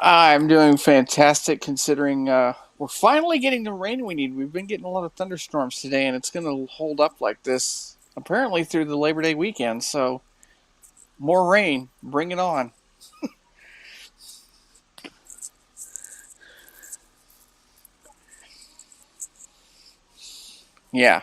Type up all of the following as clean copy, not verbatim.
I'm doing fantastic considering we're finally getting the rain we need. We've been getting a lot of thunderstorms today, and it's going to hold up like this apparently through the Labor Day weekend. So, more rain. Bring it on. Yeah.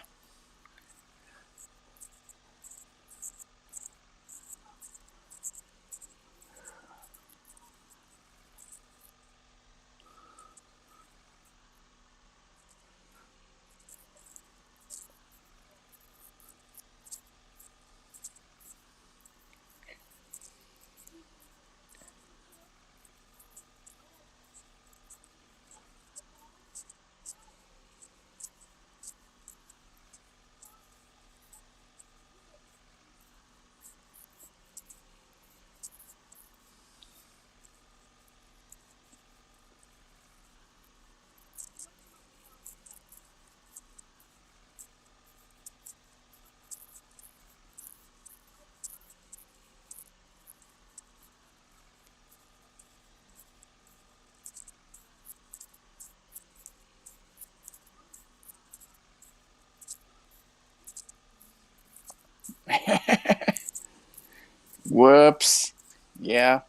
Whoops. Yeah.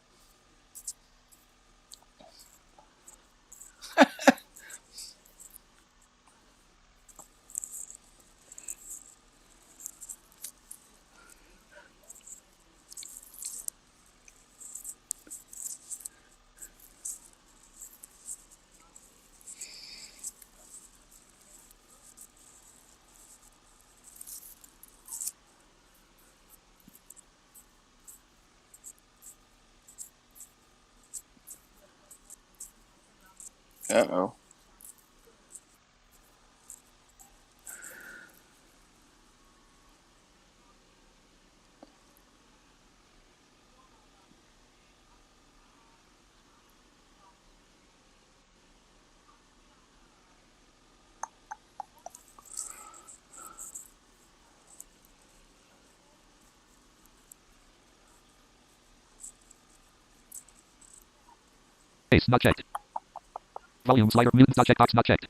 Uh oh. Space not checked. Volume slider mute not checked box not checked.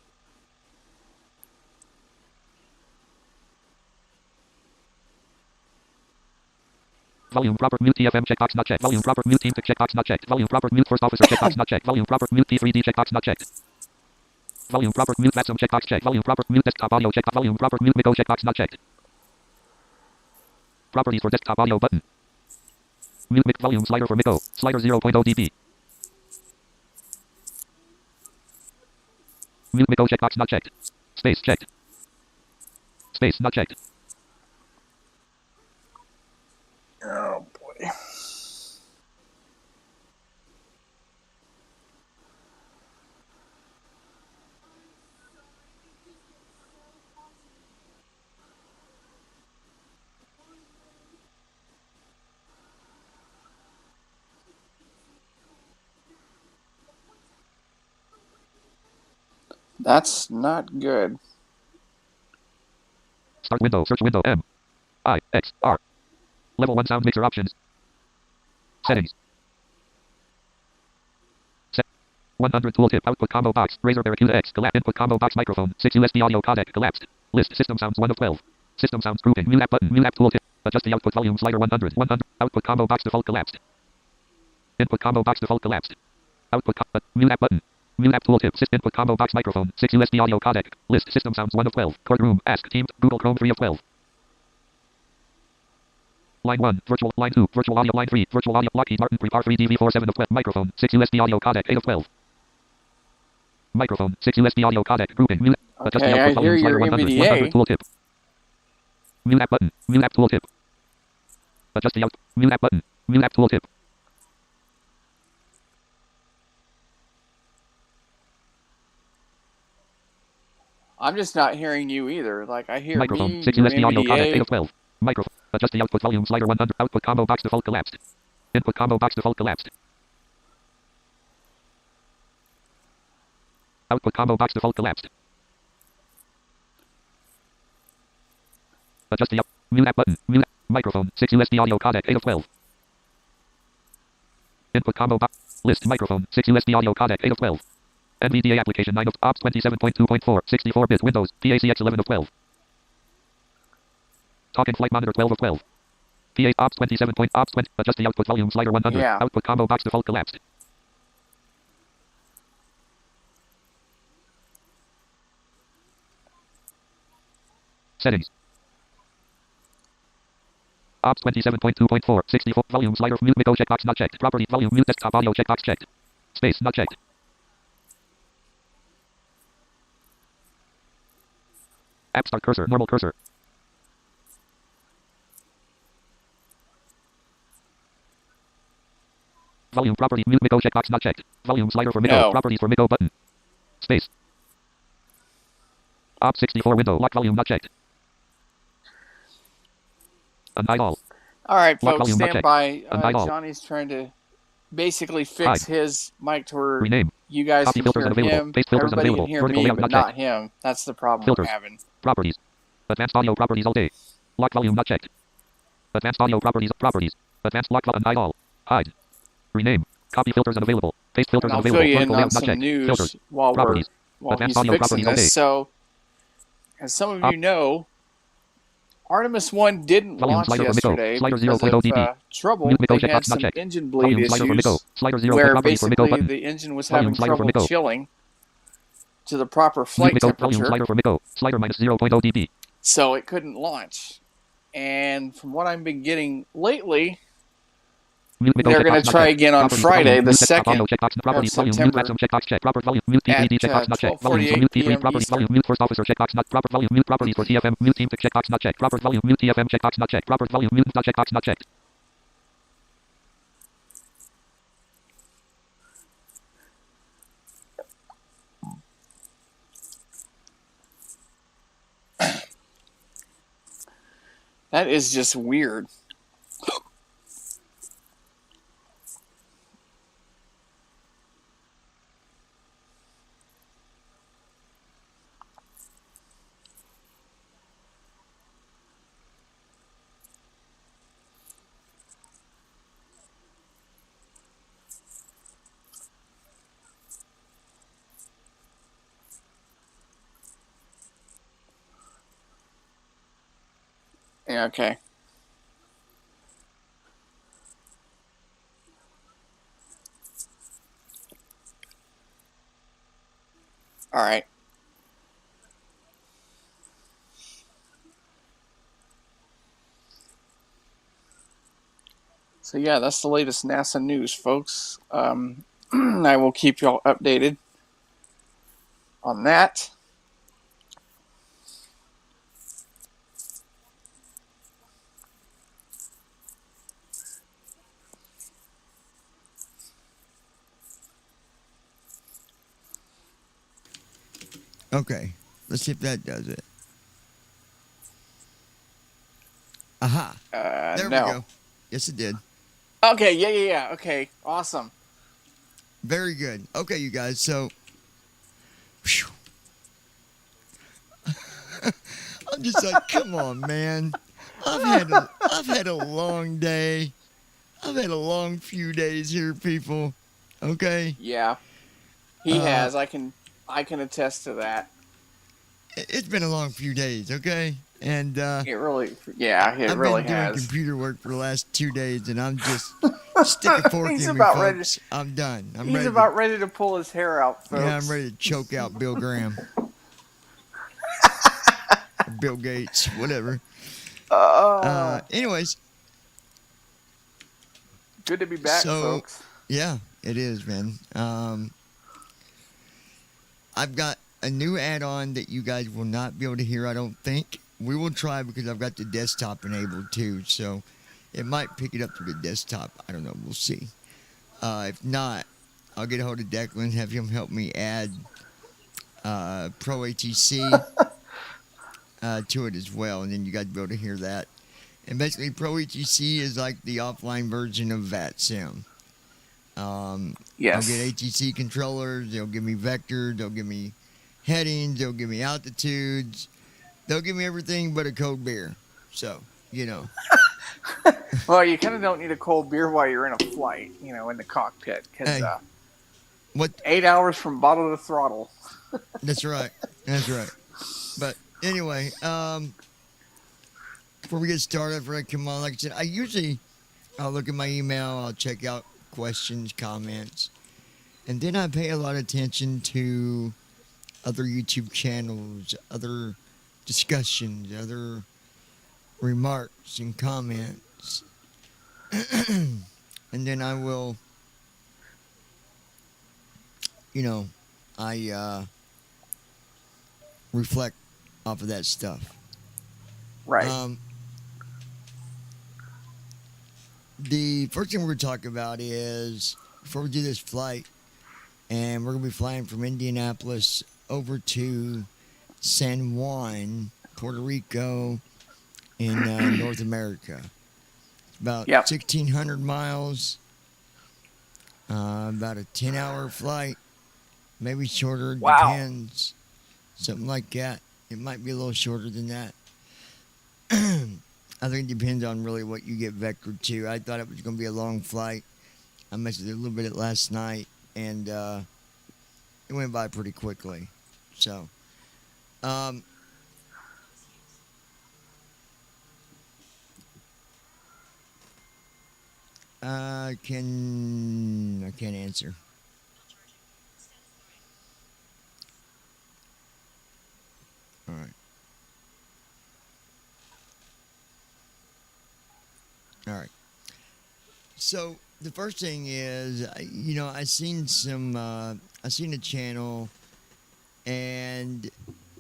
Volume proper mute TFM checkbox not checked. Volume proper mute team checkbox not checked. Volume proper mute first officer checkbox not checked. Volume proper mute P3D checkbox not checked. Volume proper mute Vatsum checkbox checked. Volume proper mute desktop audio checkbox. Volume proper mute Miko checkbox not checked. Properties for desktop audio button. Mute mic volume slider for Miko. Slider 0.0 dB. Mute Miko checkbox not checked. Space checked. Space not checked. Oh boy. That's not good. Start window. Search window. M. I. X. R. Level 1 sound mixer options. Settings. Set. 100 tooltip. Output combo box. Razer Barracuda X. Collapse. Input combo box microphone. 6 USB audio codec. Collapsed. List. System sounds 1 of 12. System sounds grouping. Mute app button. Mute app tooltip. Adjust the output volume slider 100. 100. Output combo box default collapsed. Input combo box default collapsed. Output mute app button. Mute app tooltip. Input combo box microphone. 6 USB audio codec. List. System sounds 1 of 12. Courtroom. Ask. Teams. Google Chrome 3 of 12. Line 1. Virtual. Line 2. Virtual audio. Line 3. Virtual audio. Lockheed Martin. Prepar 3 DV4 7 of 12. Microphone. 6 USB audio codec. 8 of 12. Microphone. 6 USB audio codec. Grouping. Mute. Adjust the Okay, I output hear volume slider your 100. NVDA. 100 tooltip. Mute app button. Mute app tooltip. Adjust the out. Mute app button. Mute app tooltip. I'm just not hearing you either. Like, I hear Microphone. me, 6 your USB audio codec. 8 of NVDA. 12. Microphone. Adjust the output volume slider 100. Output combo box default collapsed. Input combo box default collapsed. Output combo box default collapsed. Adjust the out. Mute app button. Mute. Microphone. 6 USB audio codec. 8 of 12. Input combo box. List microphone. 6 USB audio codec. 8 of 12. NVDA application 9 of ops 27.2.4. 64-bit Windows. PACX 11 of 12. Talking flight monitor 12 of 12. PA ops 27. Ops 20. Adjust the output volume slider 100. Yeah. Output combo box default collapsed. Settings. Ops 27.2.4. 64. Volume slider. Mute micro checkbox not checked. Property volume mute desktop audio checkbox checked. Space not checked. App start cursor. Normal cursor. Volume property mute micro checkbox not checked. Volume slider for micro. No. Properties for micro button. Space. Op 64 window. Lock volume not checked. Unhide all. All right, Lock folks, volume not stand checked. by. Unhide all. Johnny's trying to basically fix Hide. his mic to where Rename. you guys Copy can filters hear unavailable. him. Paste filters Everybody unavailable. can hear Vertical me, layout but not not checked. him. That's the problem Filters. we're having. Properties. Advanced audio properties all day. Lock volume not checked. Advanced audio properties. Properties. Advanced lock unhide all. Hide. Rename. Copy filters unavailable. Paste filters And I'll unavailable. fill you in Vertical on layout not some checked. news Filters. while Properties. he's Advanced audio fixing properties all day. this. So, as some of you know, Artemis 1 didn't Volume launch slider for Miko. yesterday Slider because 0.0 of dB. trouble. Mute Miko They had checkbox not some checked. engine bleed Volume slider for Miko. issues Slider 0 where properties for Miko basically button. the engine was Volume having slider for trouble Miko. chilling to the proper Mute flight Miko. Volume temperature, slider for Miko. Slider minus 0.0 dB. so it couldn't launch. And from what I've been getting lately, Mute Miko they're going checkbox to not try checked. again on Properties, Friday, volume, the mute desktop 2nd audio checkbox. of Properties, volume, mute September maximum checkbox check. Proper volume, mute at PVD checkbox not checked. Volume, so 12:48 mute TV p.m. properties, Eastern. volume, mute first officer checkbox not proper volume, mute properties for TFM, mute team checkbox not checked. Proper volume, mute TFM checkbox not checked. Proper volume, mute not checkbox not checked. That is just weird. Yeah, okay. All right. So yeah, that's the latest NASA news, folks. I will keep y'all updated on that. Okay, let's see if that does it. Aha. There No. we go. Yes, it did. Okay, yeah. Okay, awesome. Very good. Okay, you guys, so... Whew. I'm just like, come on, man. I've had a long day. I've had a long few days here, people. Okay? Yeah, he has. I can attest to that. It's been a long few days, okay? And It really, yeah, it I've really been doing has. computer work for the last 2 days, and I'm just stick a fork He's in me, about ready folks. to- I'm done. He's about ready to pull his hair out, folks. Yeah, I'm ready to choke out Bill Graham. Bill Gates, whatever. Anyways, Good to be back, so- folks. yeah, it is, man. I've got a new add-on that you guys will not be able to hear, I don't think. We will try because I've got the desktop enabled too, so it might pick it up through the desktop. I don't know. We'll see. If not, I'll get a hold of Declan, have him help me add Pro ATC to it as well, and then you guys will be able to hear that. And basically, Pro ATC is like the offline version of VATSIM. Yes. I'll get ATC controllers. They'll give me vector. They'll give me headings. They'll give me altitudes. They'll give me everything but a cold beer. So, you know. Well, you kind of don't need a cold beer while you're in a flight, in the cockpit, because Hey, what? 8 hours from bottle to throttle. That's right. That's right. But anyway, before we get started, Fred, come on. Like I said, I'll look at my email, I'll check out questions, comments, and then I pay a lot of attention to other YouTube channels, other discussions, other remarks and comments. And then I will, I reflect off of that stuff. Right. The first thing we're going to talk about is before we do this flight, and we're going to be flying from Indianapolis over to San Juan, Puerto Rico, in North America. It's about 1,600 miles, about a 10-hour flight, maybe shorter, depends, something like that. It might be a little shorter than that. I think it depends on really what you get vectored to. I thought it was going to be a long flight. I messed with it a little bit last night, and it went by pretty quickly. So, I can't answer. All right. All right. So the first thing is, I seen a channel, and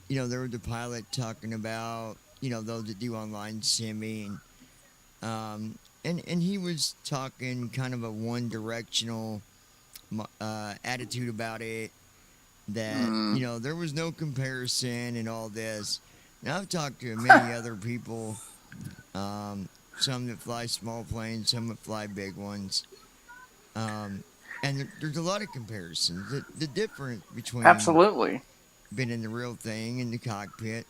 there was a pilot talking about those that do online simming, and he was talking kind of a one-directional attitude about it. That there was no comparison and all this. Now I've talked to many other people. Some that fly small planes, some that fly big ones. And there's a lot of comparisons. The difference between Absolutely. being in the real thing in the cockpit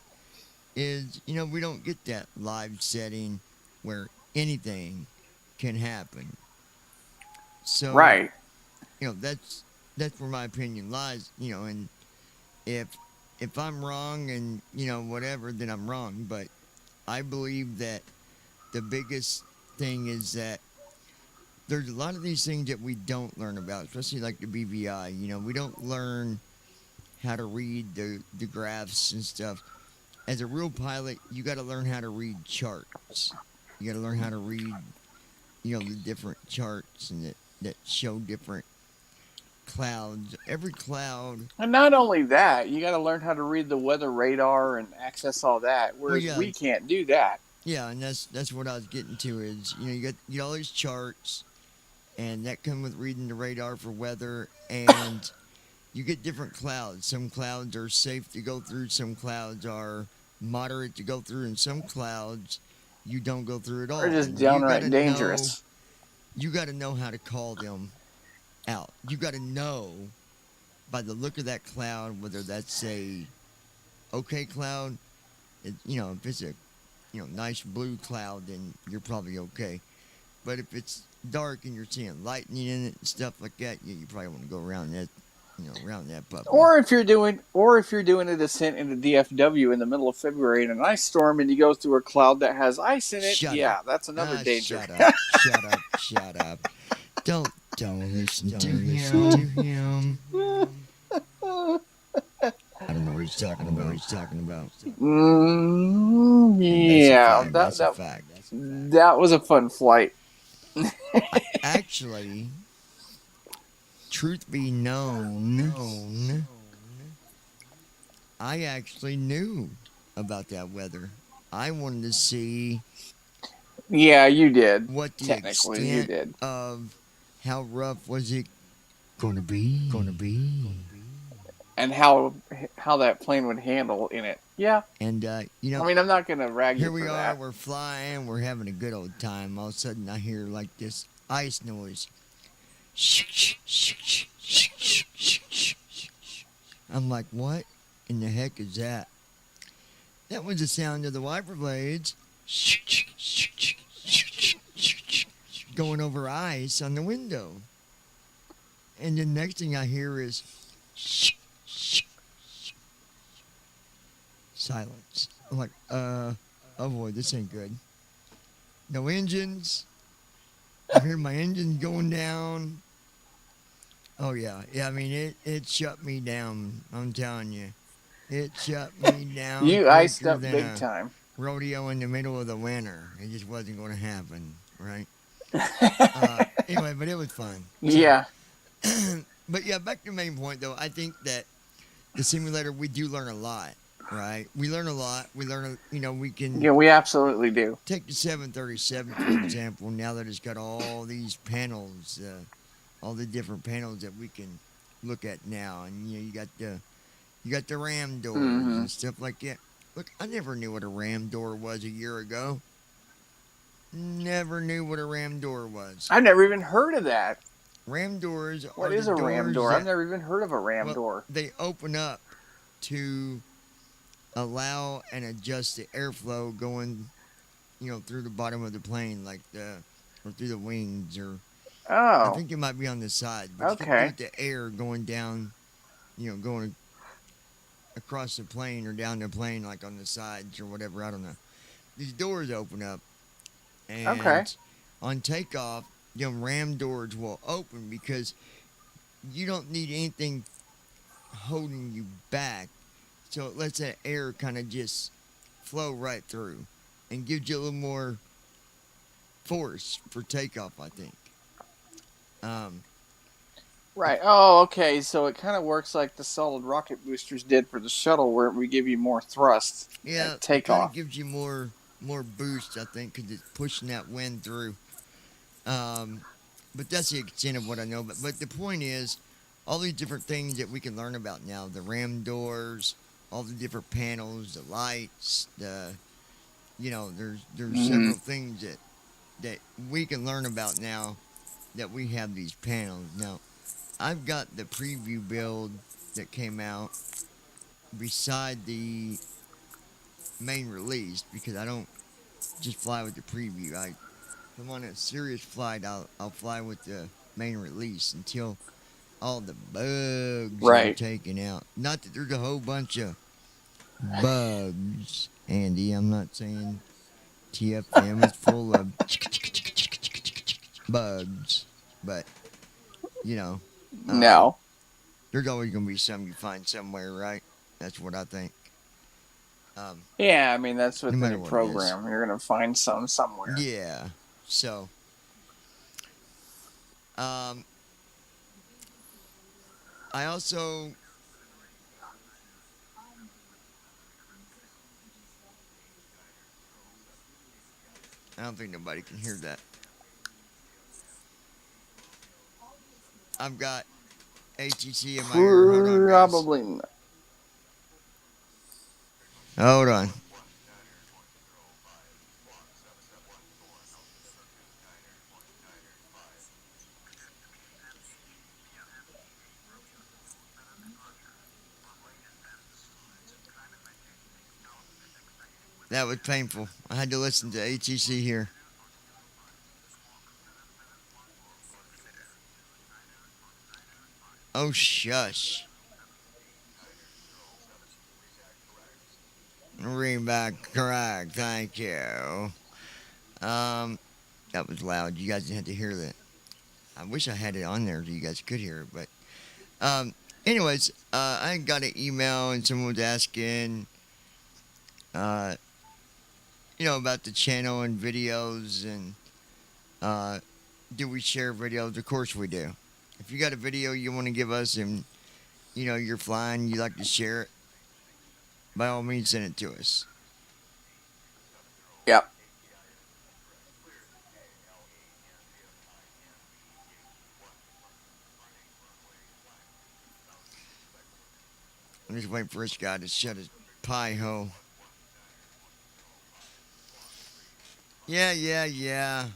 is, we don't get that live setting where anything can happen. So, right. That's where my opinion lies. And if I'm wrong and whatever, then I'm wrong. But I believe that the biggest thing is that there's a lot of these things that we don't learn about, especially like the BVI. We don't learn how to read the graphs and stuff. As a real pilot, you got to learn how to read charts. You got to learn how to read, the different charts and that show different clouds. Every cloud. And not only that, you got to learn how to read the weather radar and access all that, whereas we can't do that. Yeah, and that's what I was getting to is, you get all these charts, and that come with reading the radar for weather, and you get different clouds. Some clouds are safe to go through, some clouds are moderate to go through, and some clouds you don't go through at all. They're just downright dangerous. You got to know how to call them out. You got to know by the look of that cloud whether that's a okay cloud. If it's a nice blue cloud, then you're probably okay. But if it's dark and you're seeing lightning in it and stuff like that, you probably want to go around that, around that puppy. Or if you're doing a descent into DFW in the middle of February in an ice storm, and you go through a cloud that has ice in it, that's another danger. Shut up. Don't listen to him. I don't know what he's talking about. Yeah, that's a fact. That was a fun flight. Actually, truth be known, I actually knew about that weather. I wanted to see. Yeah, you did. What the Technically, extent you did. of how rough was it going to be? And how that plane would handle in it. Yeah. And, I mean, I'm not going to rag you here for we are, that. we're flying, we're having a good old time. All of a sudden, I hear like this ice noise. I'm like, what in the heck is that? That was the sound of the wiper blades going over ice on the window. And the next thing I hear is shh, shh, silence. I'm like, oh boy, this ain't good. No engines. I hear my engine going down. Oh yeah, yeah. I mean, it shut me down. I'm telling you, it shut me down You iced quicker up than big a time. rodeo in the middle of the winter. It just wasn't going to happen, right? Anyway, but it was fun. So, Yeah. but yeah, back to the main point though. I think that the simulator we do learn a lot, right? We learn a lot. We learn, we can Yeah, we absolutely do. take the 737 for example. Now that it's got all these panels, all the different panels that we can look at now, and you got the ram doors Hmm. and stuff like that. Look, I never knew what a ram door was a year ago. Never knew what a ram door was. I've never even heard of that. Ram doors What are the is a ram doors door? I've that, never even heard of a ram well, door. they open up to allow and adjust the airflow going, through the bottom of the plane, or through the wings, or I Oh, think it might be on the side, but you can do okay. it the air going down, going across the plane or down the plane, like on the sides or whatever. I don't know. These doors open up, Okay. and on takeoff, ram doors will open because you don't need anything holding you back. So it lets that air kind of just flow right through and gives you a little more force for takeoff, I think. Um, if, Right. Oh, okay. So it kind of works like the solid rocket boosters did for the shuttle, where we give you more thrust yeah, at it kind of takeoff. gives you more boost, I think, because it's pushing that wind through. Um, but that's the extent of what I know. But the point is, all these different things that we can learn about now, the ram doors, all the different panels, the lights, there's Hmm. several things that we can learn about now that we have these panels. Now, I've got the preview build that came out beside the main release because I don't just fly with the preview. If I'm on a serious flight, I'll fly with the main release until all the bugs are Right. taken out. Not that there's a whole bunch of bugs, Andy. I'm not saying TFM is full of bugs, but you know, um, No. there's always gonna be some you find somewhere, right? That's what I think. Um, Yeah, I mean that's no with matter any what it is. program. You're gonna find some somewhere. Yeah. So, um, I also I don't think nobody can hear that. I've got ATC in my ear. Hold on, guys. Probably not. Hold on. That was painful. I had to listen to ATC here. Oh, shush. Read back correct. Thank you. Um, that was loud. You guys didn't have to hear that. I wish I had it on there so you guys could hear it. But, anyways, I got an email and someone was asking, uh, about the channel and videos and, uh, do we share videos? Of course we do. If you got a video you want to give us and, you're flying, you like to share it, by all means send it to us. Yep. I'm just waiting for this guy to shut his pie hole. Yeah, yeah, yeah.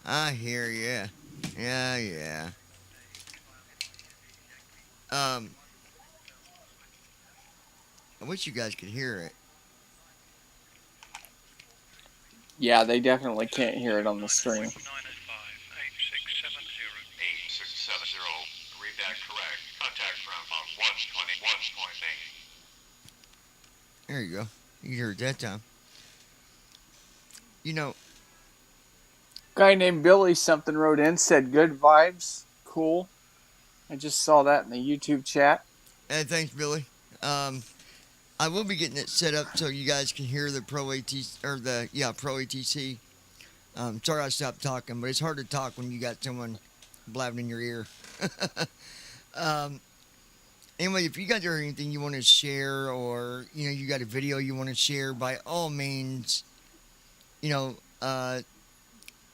I hear ya. Yeah, yeah. Um, I wish you guys could hear it. Yeah, they definitely can't hear it on the stream. There you go. You can hear it that time. You know, Guy named Billy something wrote in, said good vibes. Cool. I just saw that in the YouTube chat. hey, thanks, Billy. I will be getting it set up so you guys can hear the Pro ATC. Sorry I stopped talking, but it's hard to talk when you got someone blabbing in your ear. Anyway, if you guys have anything you want to share, or you got a video you want to share, by all means,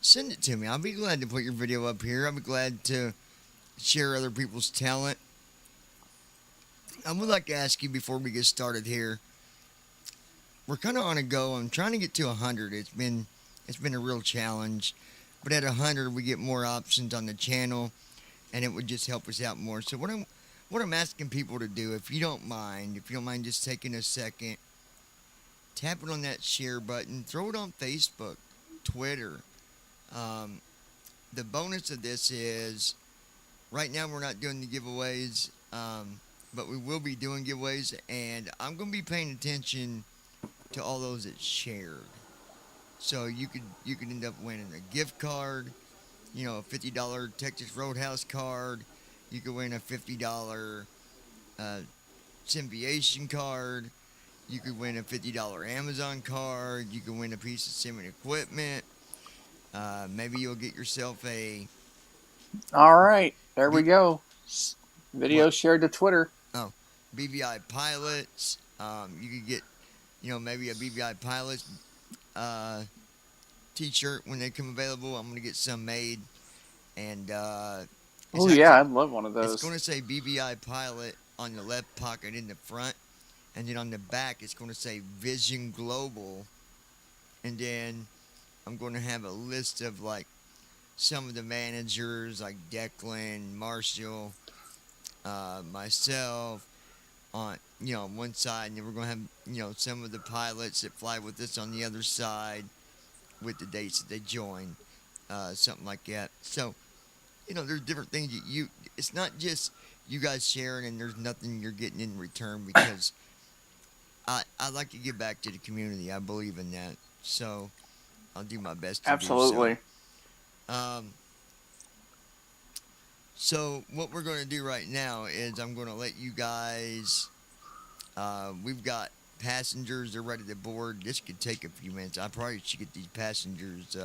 send it to me. I'll be glad to put your video up here. I'll be glad to share other people's talent. I would like to ask you before we get started here. We're kind of on a go. I'm trying to get to 100. It's been a real challenge, but at 100 we get more options on the channel, and it would just help us out more. So what I'm asking people to do, if you don't mind just taking a second, tap it on that share button, throw it on Facebook, Twitter. The bonus of this is, right now we're not doing the giveaways, but we will be doing giveaways, and I'm going to be paying attention to all those that shared. So you could end up winning a gift card, a $50 Texas Roadhouse card. You could win a $50 Symbiation card. You could win a $50 Amazon card. You could win a piece of Simmon equipment. Maybe you'll get yourself a... All right. There we go. Video shared to Twitter. Oh, BVI pilots. You could get, maybe a BVI pilots t-shirt when they come available. I'm going to get some made. And, I'd love one of those. It's going to say BVI pilot on the left pocket in the front. And then on the back, it's going to say Vision Global. And then I'm going to have a list of, some of the managers, like Declan, Marshall, myself, on one side, and then we're going to have some of the pilots that fly with us on the other side, with the dates that they join, something like that. So, there's different things that it's not just you guys sharing and there's nothing you're getting in return, because I like to give back to the community. I believe in that, so I'll do my best to Absolutely. do so. So what we're going to do right now is I'm going to let you guys, we've got passengers, they're ready to board. This could take a few minutes. I probably should get these passengers.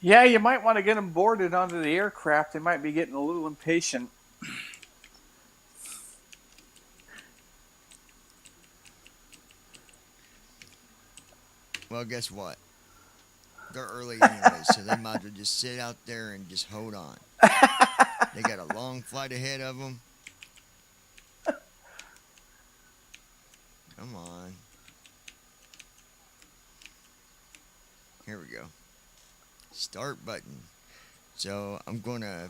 Yeah, you might want to get them boarded onto the aircraft. They might be getting a little impatient. Well, guess what? They're early anyway, so they might as well just sit out there and just hold on. They got a long flight ahead of them. Come on. Here we go. Start button. So I'm going to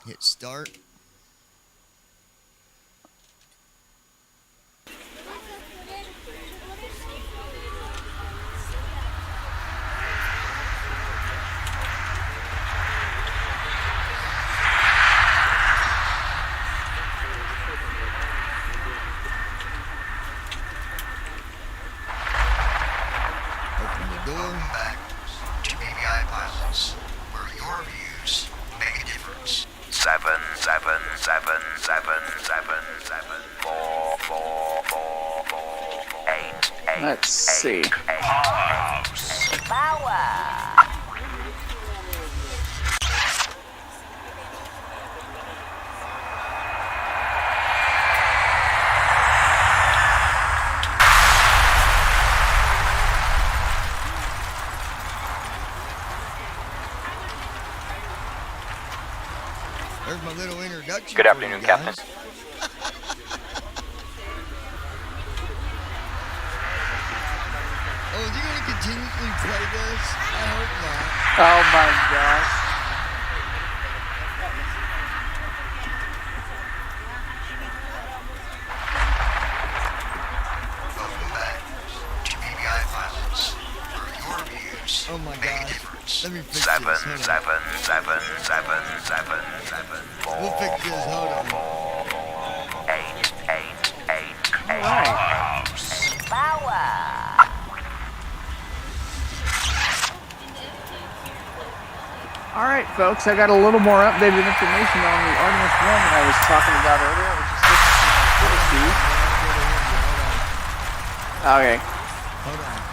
hit start. Let's see. There's my little introduction. Good afternoon, Captain. Oh, is he going to continuously play this? I hope not. Oh my gosh. Welcome back to BBI Pilots, where your views Oh my make a God. difference. Let me fix Seven, this. Hold on. seven, seven, seven, seven, seven, We'll fix this. Hold on. 8, 8, 8, 8. right. All right, folks. I got a little more updated information on the Artemis 1 that I was talking about earlier. I was just listening to my feed. Okay. Hold on.